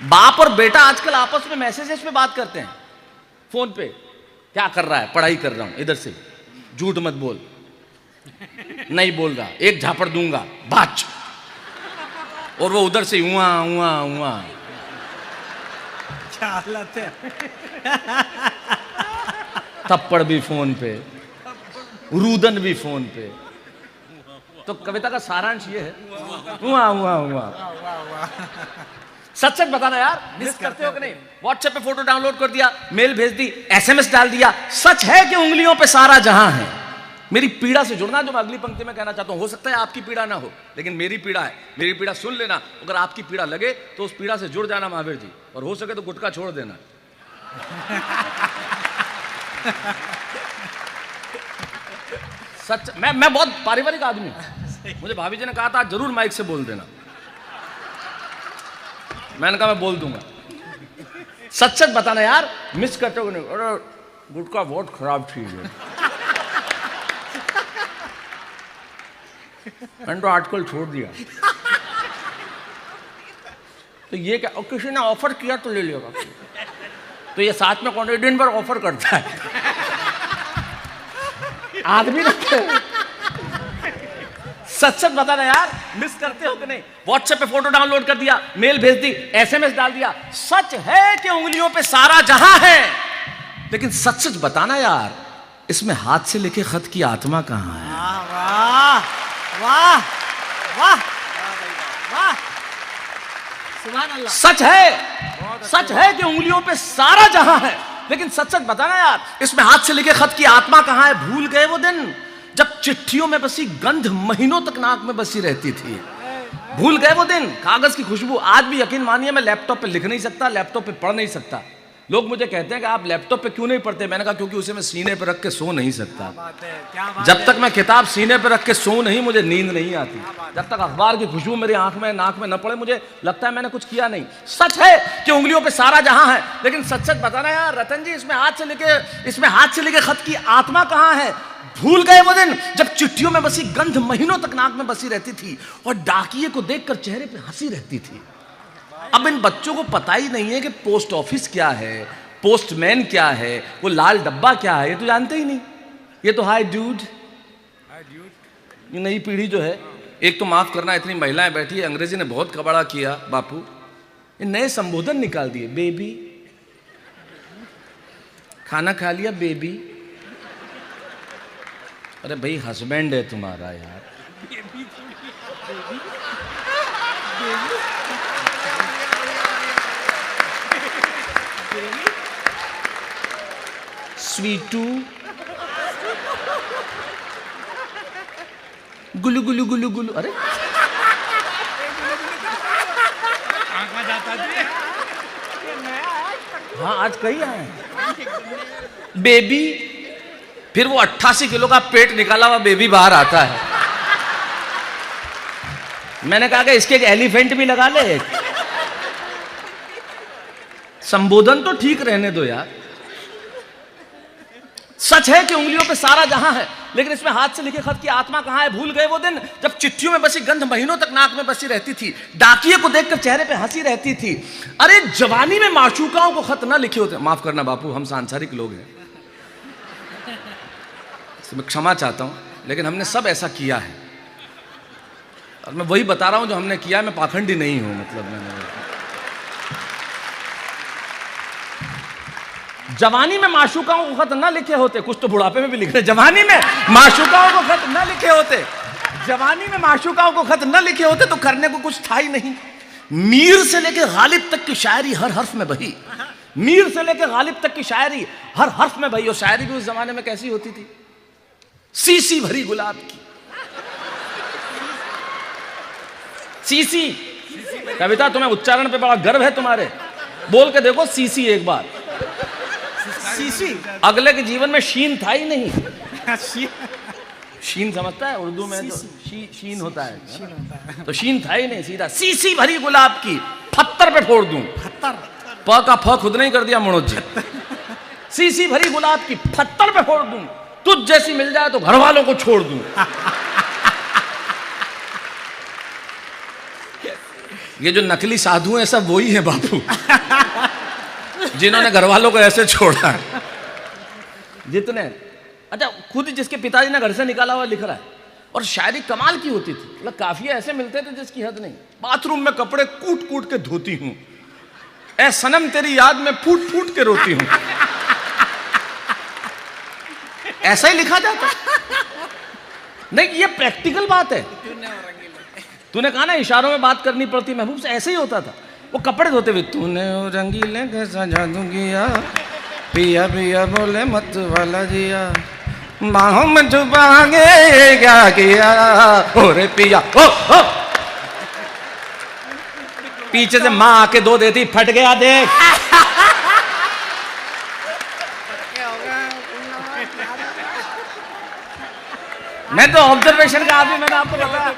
बाप और बेटा आजकल आपस में मैसेजेस पे बात करते हैं, फोन पे। क्या कर रहा है? पढ़ाई कर रहा हूं, इधर से झूठ मत बोल। नहीं बोल रहा, एक झापड़ दूंगा, बाच। और वो उधर से हुआ हुआ हुआ। क्या हालत है। थप्पड़ भी फोन पे, रुदन भी फोन पे। तो कविता का सारांश ये है, हुआ हुआ हुआ। सच सच बताना यार, मिस करते हो कि नहीं? व्हाट्सएप पे फोटो डाउनलोड कर दिया, मेल भेज दी, एसएमएस डाल दिया। सच है कि उंगलियों पे सारा जहां है। मेरी पीड़ा से जुड़ना, जो मैं अगली पंक्ति में कहना चाहता हूं। हो सकता है आपकी पीड़ा ना हो, लेकिन मेरी पीड़ा है। मेरी पीड़ा सुन लेना। अगर आपकी पीड़ा लगे तो उस पीड़ा से जुड़ जाना महावीर जी, और हो सके तो गुटखा छोड़ देना। सच, मैं बहुत पारिवारिक आदमी हूं। मुझे भाभी जी ने कहा था जरूर माइक से बोल देना। मैंने कहा मैं बोल दूंगा। सच सच बताना यार, मिस करते हो नहीं? अरे गुटखा बहुत खराब चीज है। मैंने तो आजकल छोड़ दिया। तो ये क्या, और किसी ने ऑफर किया तो ले लिया। तो ये साथ में कॉन्ट्रेडियन पर ऑफर करता है। आदमी रखते हैं। सच सच बताना यार, मिस करते हो कि नहीं? व्हाट्सएप पे फोटो डाउनलोड कर दिया, मेल भेज दी, एसएमएस डाल दिया। सच है कि उंगलियों पे सारा जहां है, लेकिन सच सच बताना यार, इसमें हाथ से लिखे खत की आत्मा कहां है? वाह वाह वाह वाह, सुभान अल्लाह। सच है कि उंगलियों पे सारा जहां है, लेकिन सच सच बताना यार, इसमें हाथ से लिखे खत की आत्मा कहां है? भूल गए वो दिन जब चिट्ठियों में बसी गंध महीनों तक नाक में बसी रहती थी। भूल गए वो दिन, कागज की खुशबू। आज भी यकीन मानिए, मैं लैपटॉप पे लिख नहीं सकता, लैपटॉप पे पढ़ नहीं सकता। लोग मुझे कहते हैं कि आप लैपटॉप पे क्यों नहीं पढ़ते? मैंने कहा क्योंकि उसे मैं सीने पे रख के सो नहीं सकता। जब तक मैं किताब सीने पे रख के सो नहीं, मुझे नींद नहीं आती। जब तक अखबार की खुशबू मेरी आंख में नाक में न पड़े, मुझे लगता है मैंने कुछ किया नहीं। सच है कि उंगलियों पे सारा जहां है, लेकिन सच सच बताना यार रतन जी, इसमें हाथ से लिखे खत की आत्मा कहां है? भूल गए वो दिन जब चिट्ठियों में बसी गंध महीनों तक नाक में बसी रहती थी, और डाकिये को देखकर चेहरे पे हंसी रहती थी। अब इन बच्चों को पता ही नहीं है कि पोस्ट ऑफिस क्या है, पोस्टमैन क्या है, वो लाल डब्बा क्या है, ये तो जानते ही नहीं। ये तो हाय ड्यूड। ये नई पीढ़ी जो है, एक तो माफ करना, इतनी महिलाएं बैठी है, अंग्रेजी ने बहुत कबाड़ा किया बापू। ये नए संबोधन निकाल दिए, बेबी, खाना खा लिया बेबी। अरे भाई हस्बैंड है तुम्हारा यार। स्वीटू, गुलू गुलू गुलू गुलू। अरे हाँ, आज कई आए। बेबी, फिर वो 88 किलो का पेट निकाला हुआ बेबी बाहर आता है। मैंने कहा कि इसके एक एलिफेंट भी लगा ले। संबोधन तो ठीक रहने दो यार। सच है कि उंगलियों पे सारा जहां है, लेकिन इसमें हाथ से लिखे खत की आत्मा कहां है? भूल गए वो दिन जब चिट्ठियों में बसी गंध महीनों तक नाक में बसी रहती थी, डाकिये को देखकर चेहरे पे हंसी रहती थी। अरे जवानी में माशूकाओं को खत ना लिखे होते। माफ करना बापू, हम सांसारिक लोग हैं, मैं क्षमा चाहता हूं, लेकिन हमने सब ऐसा किया है। और मैं वही बता रहा हूं जो हमने किया है, मैं पाखंडी नहीं हूं। मतलब मैंने जवानी में माशूकाओं को खत न लिखे होते, कुछ तो बुढ़ापे में भी लिख रहे, जवानी में माशूकाओं को खत न लिखे होते, जवानी में माशूकाओं को खत न लिखे होते तो करने को कुछ था ही नहीं। मीर से लेके गालिब तक की शायरी हर हर्फ में बही। मीर से लेके गालिब तक की शायरी हर हर्फ में बही। और शायरी भी उस जमाने में कैसी होती थी? सीसी भरी गुलाब की। सीसी कविता, तुम्हें उच्चारण पे बड़ा गर्व है तुम्हारे, बोल के देखो सीसी एक बार। सीसी, अगले के जीवन में शीन था ही नहीं। शीन समझता है उर्दू में? तो शीन होता है, तो शीन था ही नहीं, सीधा सीसी भरी गुलाब की पत्थर पे फोड़ दूं। प का फ खुद नहीं कर दिया मनोज जी। सीसी भरी गुलाब की पत्थर पे फोड़ दूं, तुझ जैसी मिल जाए तो घर वालों को छोड़ दूं। ये जो नकली साधु हैं सब वही हैं बापू, जिन्होंने घर वालों को ऐसे छोड़ा है। जितने, अच्छा खुद जिसके पिताजी ने घर से निकाला हुआ लिख रहा है, और शायरी कमाल की होती थी, मतलब काफी ऐसे मिलते थे जिसकी हद नहीं। बाथरूम में कपड़े कूट कूट के धोती हूँ, ऐ सनम तेरी याद में फूट फूट के रोती हूँ, ऐसा ही लिखा जाता। नहीं ये प्रैक्टिकल बात है। तूने कहा ना इशारों में बात करनी पड़ती, महबूब से ऐसे ही होता था। वो कपड़े धोते हुए, तूने वो रंगीले कैसा जादू किया, पिया पिया बोले मत वाला जिया, बाहों में छुपा के क्या किया, ओरे पिया ओ। पीछे से माँ आके दो देती, फट गया देख। मैं तो ऑब्जर्वेशन का आदमी, मैंने आपको बताया।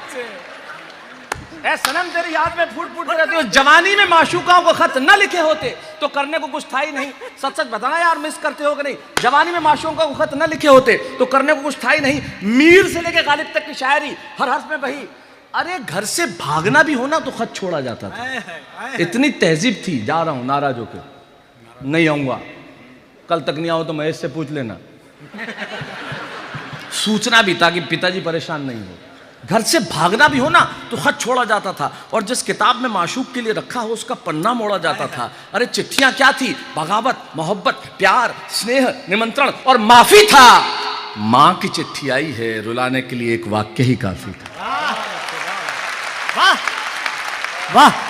ऐ सनम तेरी याद में फूट फूट रहती हो। जवानी में माशूकाओं को खत न लिखे होते तो करने को कुछ था ही नहीं। सच सच बताना यार, मिस करते हो कि नहीं? जवानी में माशूकाओं को खत न लिखे होते तो करने को कुछ था ही नहीं। मीर से लेके गालिब तक की शायरी हर हर्फ में बही। अरे घर से भागना भी होना तो खत छोड़ा जाता था, इतनी तहजीब थी। जा रहा हूं नाराज होकर, नहीं आऊंगा, कल तक नहीं आओ तो महेश से पूछ लेना। सूचना भी ताकि पिताजी परेशान नहीं हो। घर से भागना भी हो ना तो खत छोड़ा जाता था, और जिस किताब में माशूक के लिए रखा हो उसका पन्ना मोड़ा जाता था। अरे चिट्ठियां क्या थी? बगावत, मोहब्बत, प्यार, स्नेह, निमंत्रण और माफी था। मां की चिट्ठी आई है, रुलाने के लिए एक वाक्य ही काफी था। वाह वाह।